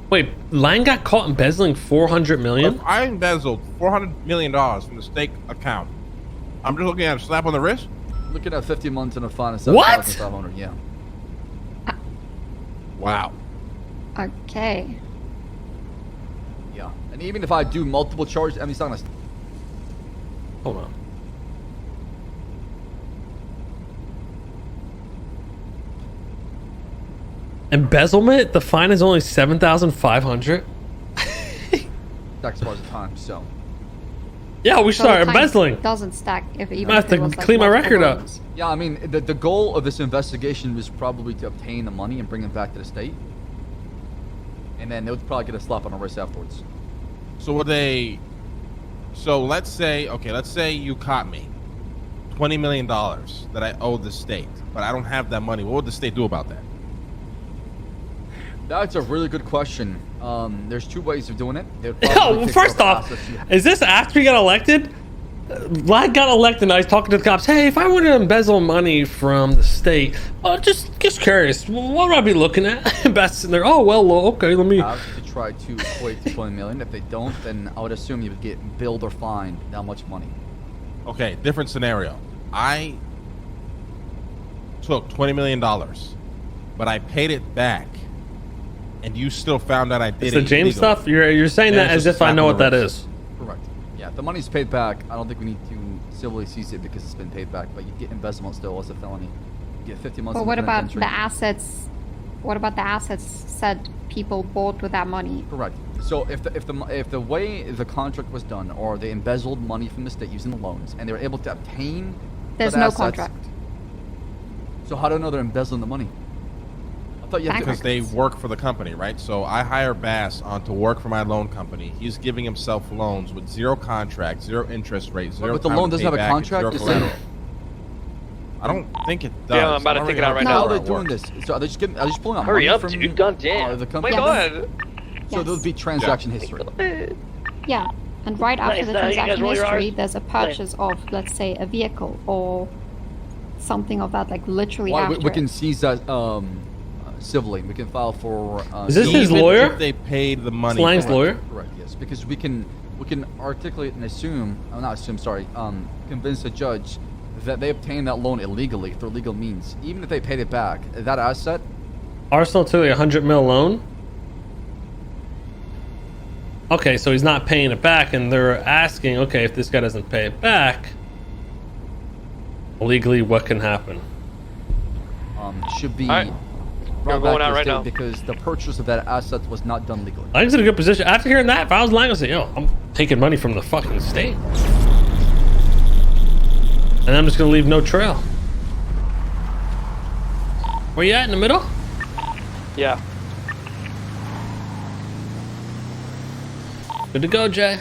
Wait, Lang got caught embezzling 400 million? I embezzled $400 million from the stake account. I'm just looking at a slap on the wrist. Looking at 50 months and a fine of What? 7,500. Yeah. Wow. Okay. Yeah. And even if I do multiple charges, I mean, it's not gonna. Hold on. Embezzlement? The fine is only 7,500? Tax bars of time, so. Yeah, we So start the time embezzling. doesn't stack if even I have if it to was, like, clean my multiple record up. loans. Yeah, I mean, the goal of this investigation was probably to obtain the money and bring it back to the state. And then they would probably get a slap on the wrist afterwards. So would they? So let's say, okay, let's say you caught me, $20 million that I owe the state, but I don't have that money. What would the state do about that? That's a really good question. There's two ways of doing it. They would probably Oh, take first the off, process you- is this after he got elected? Lad got elected and I was talking to the cops. Hey, if I were to embezzle money from the state, just curious, what would I be looking at? Investing there. Oh, well, okay, let me. to try to equate to 20 million. If they don't, then I would assume you would get billed or fined that much money. Okay, different scenario. I took $20 million, but I paid it back, and you still found out I did It's it the James illegally. stuff? You're saying Yeah, that it's as just if I a know slap what on the that wrist. is. Correct. Yeah, if the money's paid back, I don't think we need to civilly seize it because it's been paid back, but you get embezzlement still as a felony. You get 50 months. But in what about penitentiary. the assets? What about the assets said people bought with that money? Correct. So if the way the contract was done, or they embezzled money from the state using the loans, and they were able to obtain, There's said no assets, contract. So how do I know they're embezzling the money? I thought you had to. Because they work for the company, right? So I hire Baas on to work for my loan company. He's giving himself loans with zero contract, zero interest rate, zero. But the time loan to doesn't pay have a back, and contract, zero it's collateral. like- I don't think it does. Yeah, I'm about to I take it don't out right know now. How how are it they doing works. this? So are they just getting? Are they just pulling out Hurry money up, from dude. God damn. the Oh company? my Yes. god. So there'll be transaction history. Yeah, and right after Nice, the now you guys transaction roll your history, Rs. there's a purchase of, let's say, a vehicle or something of that, like literally Why, after. we can seize that civilly. We can file for. Is this his Even lawyer? if they paid the money. Slang's for it. lawyer? Correct. Yes, because we can articulate and assume. Not assume. Sorry. Convince a judge that they obtained that loan illegally through legal means. Even if they paid it back, that asset. Arsenal took a 100 mil loan. Okay, so he's not paying it back, and they're asking, okay, if this guy doesn't pay it back, legally, what can happen? Should be. Alright. brought We're going back to out the right state now. because the purchase of that asset was not done legally. Lang's in a good position. After hearing that, if I was Lang, I'd say, yo, I'm taking money from the fucking state. And I'm just gonna leave no trail. Where you at, in the middle? Yeah. Good to go, Jay.